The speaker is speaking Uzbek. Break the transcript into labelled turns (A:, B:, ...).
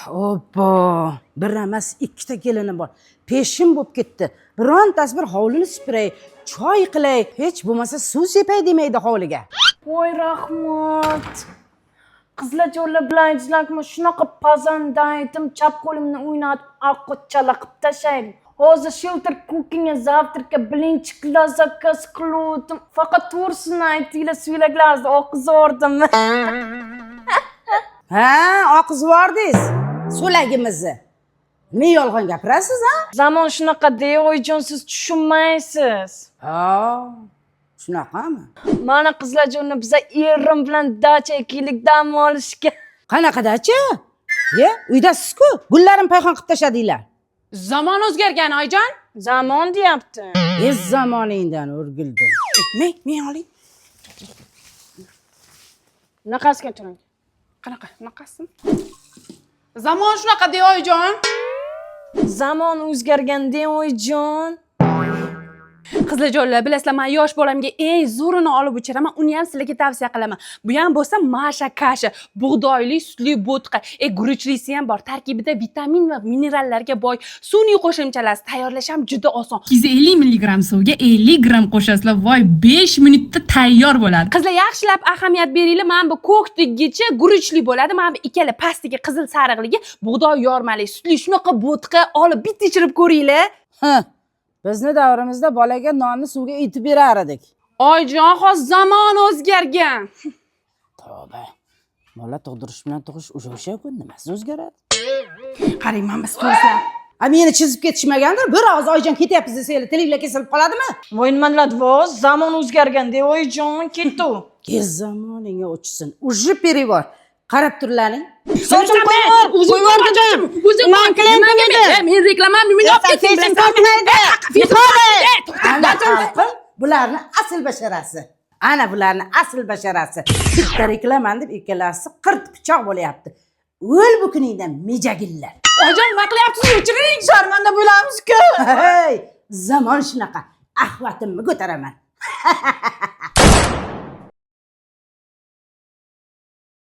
A: Oppo, bir emas ikkita kelinim bor. Peshim bo'lib ketdi. Birontasi bir hovlini sipiray, choy qilay, hech bo'lmasa suv sepay demaydi hovliga.
B: Voy rahmat. Qizlarjo'lar bilan aytishlarmi, shunaqa pazanda aytdim, chap qo'limni o'ynatib, oqquchala qilib tashlaydi. Hozir shelter cooking завтракка blinchiklar zakaz qildim. Faqat to'g'risini aytinglar, suylaklaringizni oqizordim.
A: Ha, oqizvordingiz. So'lagimizni. Nima yolg'on gapirasiz, ha?
B: Zamon shunaqa deyoyjon, siz tushunmaysiz.
A: Ha, shunaqami?
B: Mana qizlarjo'ni biz erim bilan dacha ekiylik dam olishga.
A: Qanaqa dacha? Uydasiz-ku. Gullarim payxon qilib tashladinglar.
C: Zamon o'zgargan oyijon.
B: Zamon deyapti.
A: Zamoningdan o'rgildim. Men oling.
B: Naqasga turing.
C: Qanaqasi? Zamon shunaqa dey oyijon.
B: Zamon o'zgargan deyoyjon.
C: Qizlarjonlar, bilasizlar, men yosh bolamga eng zo'rini olib o'chiraman, uni ham sizlarga tavsiya qilaman. Bu ham bo'lsa masha kasha, bug'doyli, sutli bo'tqa, guruchlisi ham bor. Tarkibida vitamin va minerallarga boy sun'iy qo'shimchalarni tayyorlash ham juda oson. 250 mg suvga 50 gram qo'shasizlar, voy 5 minutda tayyor bo'ladi. Qizlar, yaxshilab ahamiyat beringlar. Mana bu ko'ktigicha guruchli bo'ladi. Mana bu ikkala pastiki qizil sariqligi bug'doy yormali, sutli shunaqa bo'tqa olib bitta ichirib ko'ringlar.
A: Bizni davrimizda bolaga nonni suvga etib berar edik.
C: Oyijon, hozir zamon o'zgargan.
A: Tavba. Bola tug'dirish bilan tug'ish o'sha-ku, nimasi o'zgaradi?
C: Qarang, mana bu so'zlar.
A: Meni chizib ketishmagandir. Bir oz oyijon ketyapsiz desanglar, tilinglar kesilib qoladimi?
B: Voy nima deyapti, zamon o'zgargan deyoyjon, ketdi u.
A: Kez zamoningga o'chsin. Ujib perevor. Qarab turlaring.
C: So'zim qo'ying. O'zim man klientim edi. Men reklamam nima yopib
A: Bularni asl basharasi. Ana bularni asl basharasi. Bitta reklaman deb ikkalasi qirt pichoq bo'layapti. O'l bu kuningdan mejagillar.
C: Oyijon, nima qilyapsiz? O'chiring.
B: Sharmanda bo'lamiz-ku.
A: Hey, zamon shunaqa. Ahvatimni ko'taraman.